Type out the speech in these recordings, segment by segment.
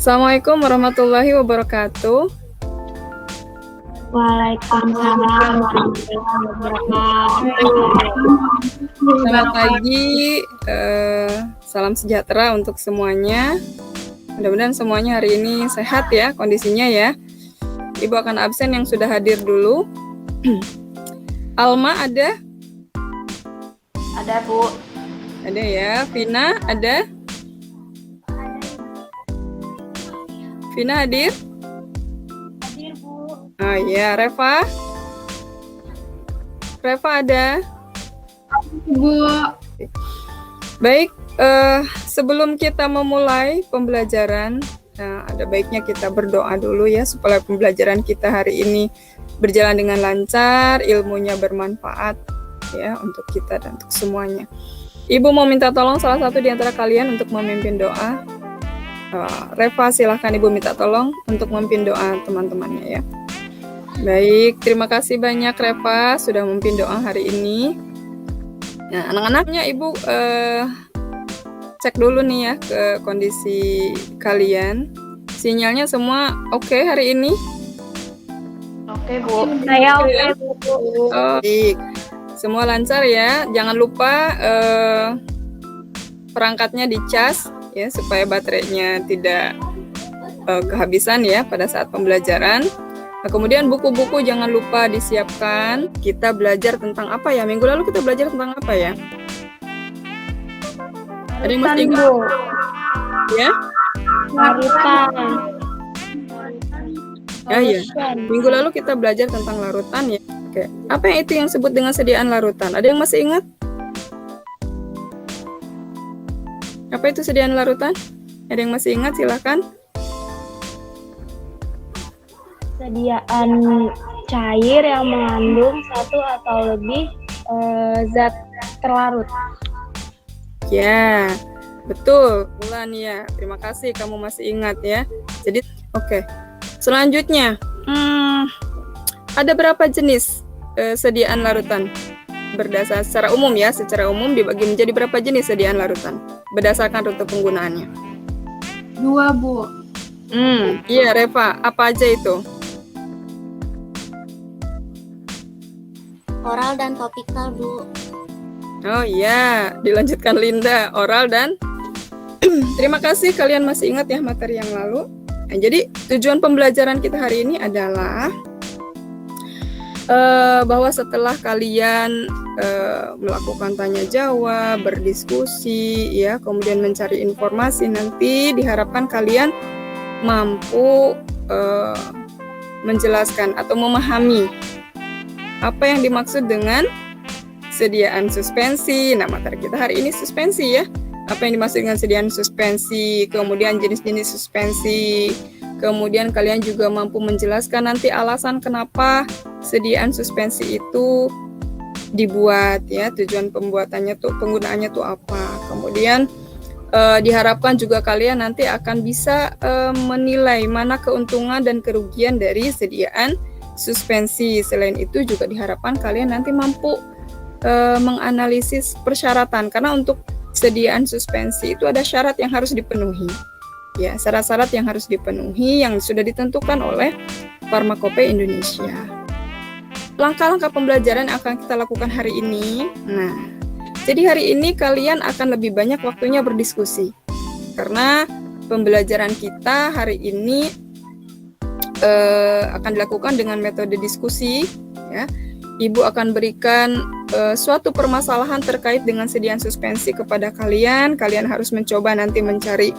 Assalamualaikum warahmatullahi wabarakatuh. Waalaikumsalam warahmatullahi wabarakatuh. Selamat pagi, salam sejahtera untuk semuanya. Mudah-mudahan semuanya hari ini sehat ya kondisinya ya. Ibu akan absen yang sudah hadir dulu. Alma ada? Ada, Bu. Ada ya. Vina ada? Vina hadir? Hadir, Bu. Oh iya, Reva? Reva ada? Bu. Baik, sebelum kita memulai pembelajaran, ada baiknya kita berdoa dulu ya supaya pembelajaran kita hari ini berjalan dengan lancar, ilmunya bermanfaat ya untuk kita dan untuk semuanya. Ibu mau minta tolong salah satu di antara kalian untuk memimpin doa. Reva, silahkan Ibu minta tolong untuk memimpin doa teman-temannya ya. Baik, terima kasih banyak Reva sudah memimpin doa hari ini. Nah, anak-anaknya Ibu cek dulu nih ya ke kondisi kalian. Sinyalnya semua oke hari ini? Oke, Bu. Saya oke, Bu. Oh, baik. Semua lancar ya. Jangan lupa perangkatnya dicas ya supaya baterainya tidak kehabisan ya pada saat pembelajaran. Nah, kemudian buku-buku jangan lupa disiapkan. Kita belajar tentang apa ya? Minggu lalu kita belajar tentang apa ya? Ada yang masih ingat? Ya? Larutan. Ya. Minggu lalu kita belajar tentang larutan ya. Oke. Apa yang itu yang disebut dengan sediaan larutan? Ada yang masih ingat? Apa itu sediaan larutan? Ada yang masih ingat? Silakan. Sediaan cair yang mengandung satu atau lebih zat terlarut. Ya, betul. Bulan ya. Terima kasih kamu masih ingat ya. Jadi, oke. Selanjutnya, ada berapa jenis sediaan larutan? Berdasar secara umum ya, secara umum dibagi menjadi berapa jenis sediaan larutan berdasarkan rute penggunaannya? 2, Bu. Iya Reva, apa aja itu? Oral dan topikal, Bu. Oh iya, dilanjutkan Linda, oral dan terima kasih kalian masih ingat ya materi yang lalu. Nah, jadi tujuan pembelajaran kita hari ini adalah bahwa setelah kalian melakukan tanya jawab, berdiskusi, ya, kemudian mencari informasi, nanti diharapkan kalian mampu menjelaskan atau memahami apa yang dimaksud dengan sediaan suspensi. Nah, materi kita hari ini suspensi ya. Apa yang dimaksud dengan sediaan suspensi, kemudian jenis-jenis suspensi. Kemudian kalian juga mampu menjelaskan nanti alasan kenapa sediaan suspensi itu dibuat ya, tujuan pembuatannya tuh, penggunaannya tuh apa. Kemudian diharapkan juga kalian nanti akan bisa menilai mana keuntungan dan kerugian dari sediaan suspensi. Selain itu juga diharapkan kalian nanti mampu menganalisis persyaratan, karena untuk sediaan suspensi itu ada syarat yang harus dipenuhi. Ya, syarat-syarat yang harus dipenuhi yang sudah ditentukan oleh Farmakope Indonesia. Langkah-langkah pembelajaran yang akan kita lakukan hari ini. Nah, jadi hari ini kalian akan lebih banyak waktunya berdiskusi. Karena pembelajaran kita hari ini akan dilakukan dengan metode diskusi ya. Ibu akan berikan suatu permasalahan terkait dengan sediaan suspensi kepada kalian. Kalian harus mencoba nanti mencari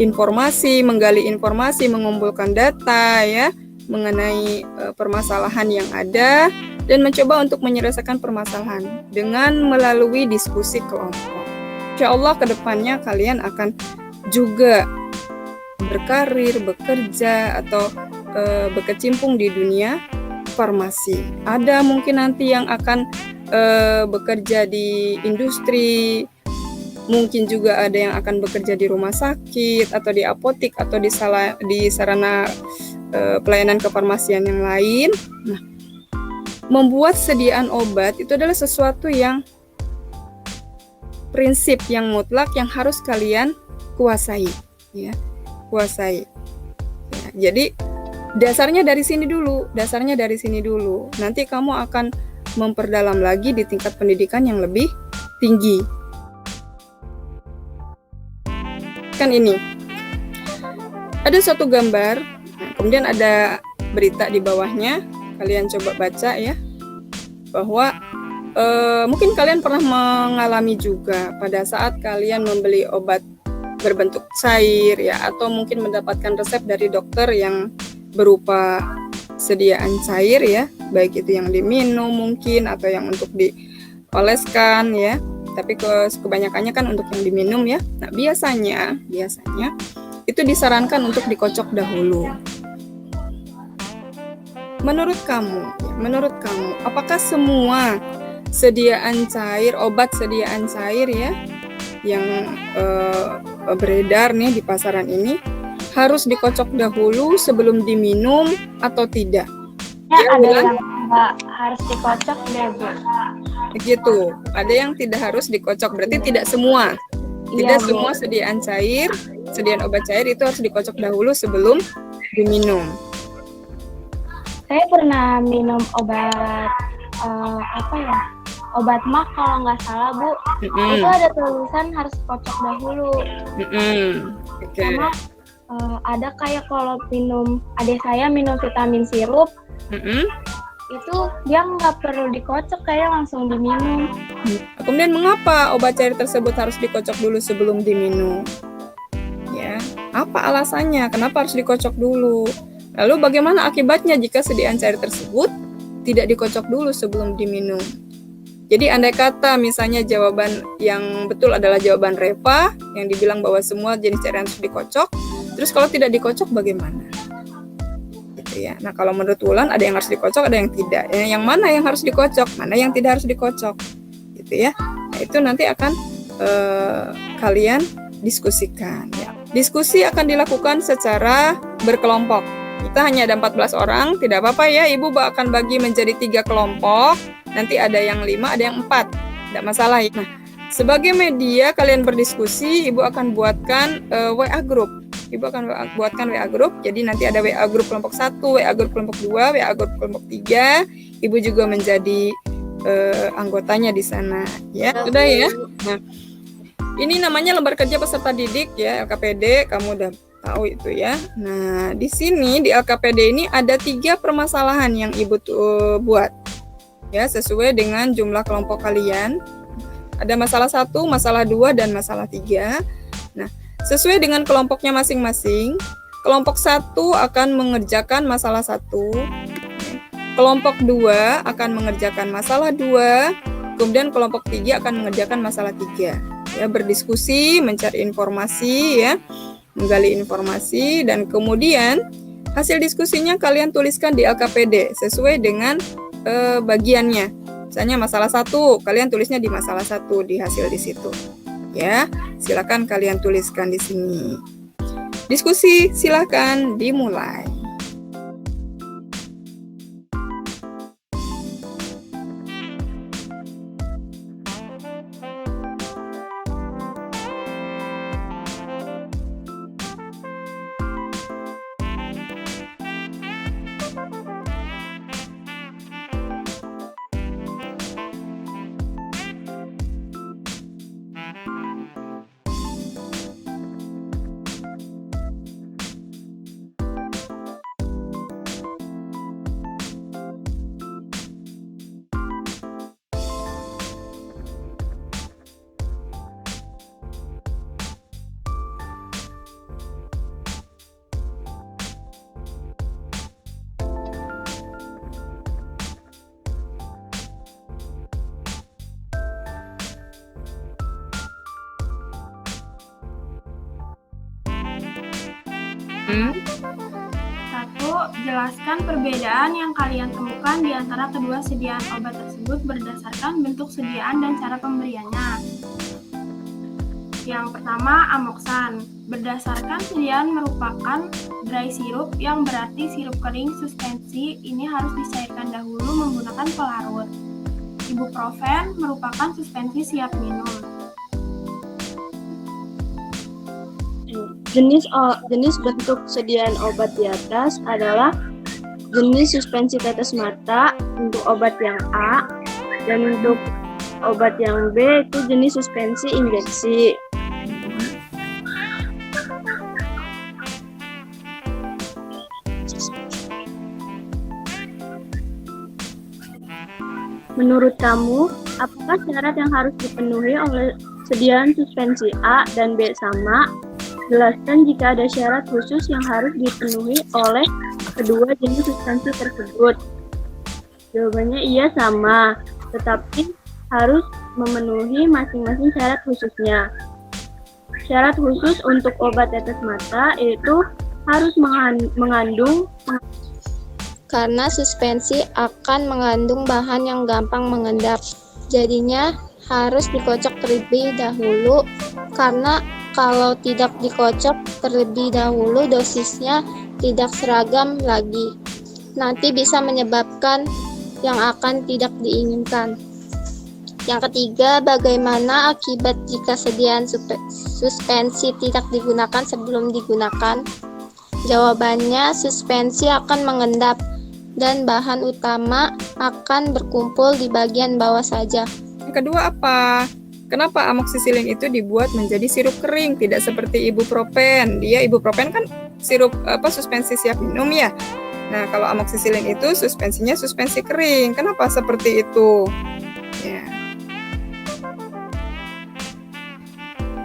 informasi, menggali informasi, mengumpulkan data ya mengenai permasalahan yang ada dan mencoba untuk menyelesaikan permasalahan dengan melalui diskusi kelompok. Insya Allah kedepannya kalian akan juga berkarir, bekerja atau berkecimpung di dunia farmasi. Ada mungkin nanti yang akan bekerja di industri, mungkin juga ada yang akan bekerja di rumah sakit atau di apotik atau di sarana pelayanan kefarmasian yang lain. Nah, membuat sediaan obat itu adalah sesuatu yang prinsip yang mutlak yang harus kalian kuasai, ya, kuasai. Jadi dasarnya dari sini dulu. Nanti kamu akan memperdalam lagi di tingkat pendidikan yang lebih tinggi. Kan ini. Ada suatu gambar, kemudian ada berita di bawahnya. Kalian coba baca ya. Bahwa mungkin kalian pernah mengalami juga pada saat kalian membeli obat berbentuk cair ya, atau mungkin mendapatkan resep dari dokter yang berupa sediaan cair ya, baik itu yang diminum mungkin atau yang untuk dioleskan ya, tapi kebanyakannya kan untuk yang diminum ya. Nah biasanya itu disarankan untuk dikocok dahulu. Menurut kamu, apakah semua obat sediaan cair ya yang beredar nih di pasaran ini harus dikocok dahulu sebelum diminum atau tidak? Ya, ada yang nggak harus dikocok deh, Bu. Begitu. Ada yang tidak harus dikocok, berarti tidak semua. Tidak semua sediaan obat cair itu harus dikocok dahulu sebelum diminum. Saya pernah minum obat obat mah kalau nggak salah, Bu. Itu ada tulisan harus kocok dahulu. Karena ada kayak kalau adik saya minum vitamin sirup, itu dia nggak perlu dikocok, kayak langsung diminum. Kemudian mengapa obat cair tersebut harus dikocok dulu sebelum diminum? Ya, apa alasannya? Kenapa harus dikocok dulu? Lalu bagaimana akibatnya jika sediaan cair tersebut tidak dikocok dulu sebelum diminum? Jadi andai kata misalnya jawaban yang betul adalah jawaban Reva yang dibilang bahwa semua jenis cairan harus dikocok, terus kalau tidak dikocok bagaimana? Gitu ya. Nah kalau menurut Wulan ada yang harus dikocok, ada yang tidak. Yang mana yang harus dikocok, mana yang tidak harus dikocok, gitu ya. Nah itu nanti akan kalian diskusikan. Ya. Diskusi akan dilakukan secara berkelompok. Kita hanya ada 14 orang, tidak apa-apa ya, Ibu akan bagi menjadi 3 kelompok. Nanti ada yang 5, ada yang 4. Tidak masalah. Nah, sebagai media kalian berdiskusi, Ibu akan buatkan WA group. Ibu akan buatkan WA group. Jadi nanti ada WA group kelompok 1, WA group kelompok 2, WA group kelompok 3. Ibu juga menjadi anggotanya di sana. Ya, sudah ya. Nah, ini namanya lembar kerja peserta didik ya, LKPD. Kamu udah tahu itu ya. Nah, di sini di LKPD ini ada 3 permasalahan yang Ibu buat. Ya, sesuai dengan jumlah kelompok kalian. Ada masalah 1, masalah 2, dan masalah 3. Nah, sesuai dengan kelompoknya masing-masing, kelompok 1 akan mengerjakan masalah 1, kelompok 2 akan mengerjakan masalah 2, kemudian kelompok 3 akan mengerjakan masalah 3. Ya, berdiskusi, mencari informasi ya, menggali informasi, dan kemudian hasil diskusinya kalian tuliskan di LKPD sesuai dengan bagiannya. Misalnya masalah 1, kalian tulisnya di masalah 1 di hasil di situ. Ya, silakan kalian tuliskan di sini. Diskusi silakan dimulai. Satu, jelaskan perbedaan yang kalian temukan di antara kedua sediaan obat tersebut berdasarkan bentuk sediaan dan cara pemberiannya. Yang pertama, Amoxan. Berdasarkan sediaan merupakan dry syrup yang berarti sirup kering suspensi, ini harus dicairkan dahulu menggunakan pelarut. Ibuprofen merupakan suspensi siap minum. Jenis bentuk sediaan obat di atas adalah jenis suspensi tetes mata untuk obat yang A, dan untuk obat yang B itu jenis suspensi injeksi. Menurut kamu, apakah syarat yang harus dipenuhi oleh sediaan suspensi A dan B sama? Jelaskan jika ada syarat khusus yang harus dipenuhi oleh kedua jenis suspensi tersebut. Jawabannya iya sama, tetapi harus memenuhi masing-masing syarat khususnya. Syarat khusus untuk obat tetes mata yaitu harus mengandung karena suspensi akan mengandung bahan yang gampang mengendap. Jadinya harus dikocok terlebih dahulu, karena kalau tidak dikocok terlebih dahulu dosisnya tidak seragam lagi. Nanti bisa menyebabkan yang akan tidak diinginkan. Yang ketiga, bagaimana akibat jika sediaan suspensi tidak digunakan sebelum digunakan? Jawabannya, suspensi akan mengendap dan bahan utama akan berkumpul di bagian bawah saja. Yang kedua apa? Kenapa amoksisilin itu dibuat menjadi sirup kering, tidak seperti ibuprofen? Ibuprofen kan sirup suspensi siap minum ya. Nah, kalau amoksisilin itu suspensinya suspensi kering. Kenapa seperti itu? Ya.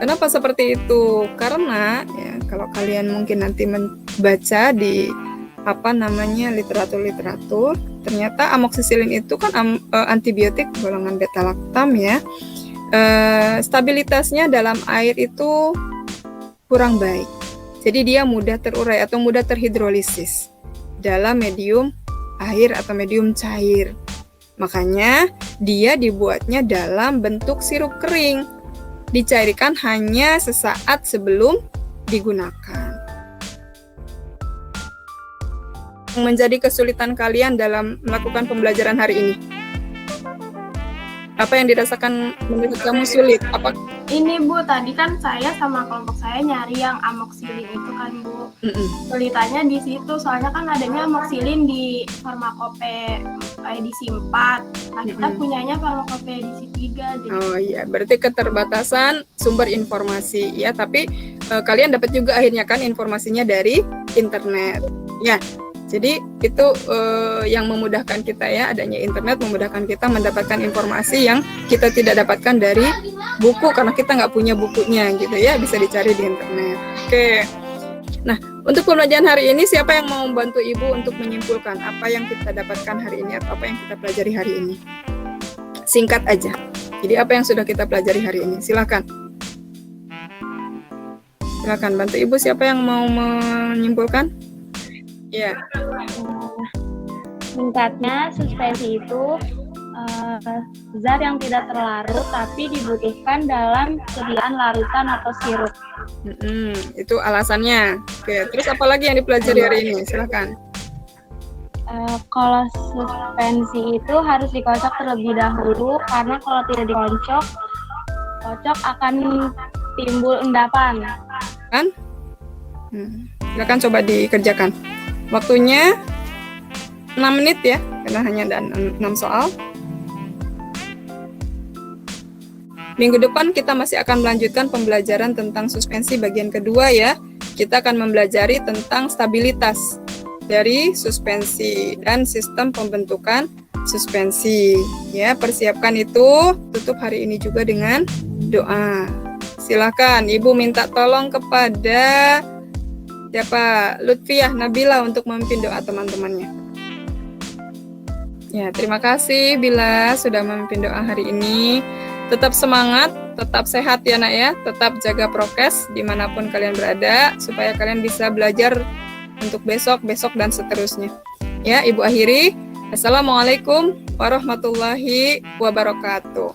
Kenapa seperti itu? Karena ya, kalau kalian mungkin nanti membaca di literatur, ternyata amoksisilin itu kan antibiotik golongan beta-laktam ya. Stabilitasnya dalam air itu kurang baik. Jadi dia mudah terurai atau mudah terhidrolisis dalam medium air atau medium cair. Makanya dia dibuatnya dalam bentuk sirup kering. Dicairkan hanya sesaat sebelum digunakan. Menjadi kesulitan kalian dalam melakukan pembelajaran hari ini? Apa yang dirasakan menurut kamu sulit? Apa? Ini Bu, tadi kan saya sama kelompok saya nyari yang amoxicillin itu kan Bu. Kesulitannya di situ, soalnya kan adanya amoxicillin di farmakope edisi 4. Nah, kita punyanya farmakope edisi 3. Jadi... Oh iya, berarti keterbatasan sumber informasi ya, tapi kalian dapat juga akhirnya kan informasinya dari internet. Ya. Jadi itu yang memudahkan kita ya, adanya internet memudahkan kita mendapatkan informasi yang kita tidak dapatkan dari buku karena kita nggak punya bukunya gitu ya, bisa dicari di internet. Oke. Nah, untuk pembelajaran hari ini siapa yang mau membantu Ibu untuk menyimpulkan apa yang kita dapatkan hari ini atau apa yang kita pelajari hari ini? Singkat aja. Jadi apa yang sudah kita pelajari hari ini? Silakan. Silakan bantu Ibu, siapa yang mau menyimpulkan? Ya. Singkatnya, suspensi itu zat yang tidak terlarut tapi dibutuhkan dalam sediaan larutan atau sirup. Itu alasannya. Oke, terus apa lagi yang dipelajari hari ini? Silakan. Kalau suspensi itu harus dikocok terlebih dahulu, karena kalau tidak dikocok akan timbul endapan. Kan? Silakan coba dikerjakan. Waktunya 6 menit ya, karena hanya ada 6 soal. Minggu depan kita masih akan melanjutkan pembelajaran tentang suspensi bagian kedua ya. Kita akan mempelajari tentang stabilitas dari suspensi dan sistem pembentukan suspensi. Ya, persiapkan itu. Tutup hari ini juga dengan doa. Silakan Ibu minta tolong kepada siapa? Lutfiah Nabila untuk memimpin doa teman-temannya. Ya, terima kasih Bila sudah memimpin doa hari ini. Tetap semangat, tetap sehat ya nak ya. Tetap jaga prokes dimanapun kalian berada, supaya kalian bisa belajar untuk besok dan seterusnya. Ya, Ibu akhiri. Assalamualaikum warahmatullahi wabarakatuh.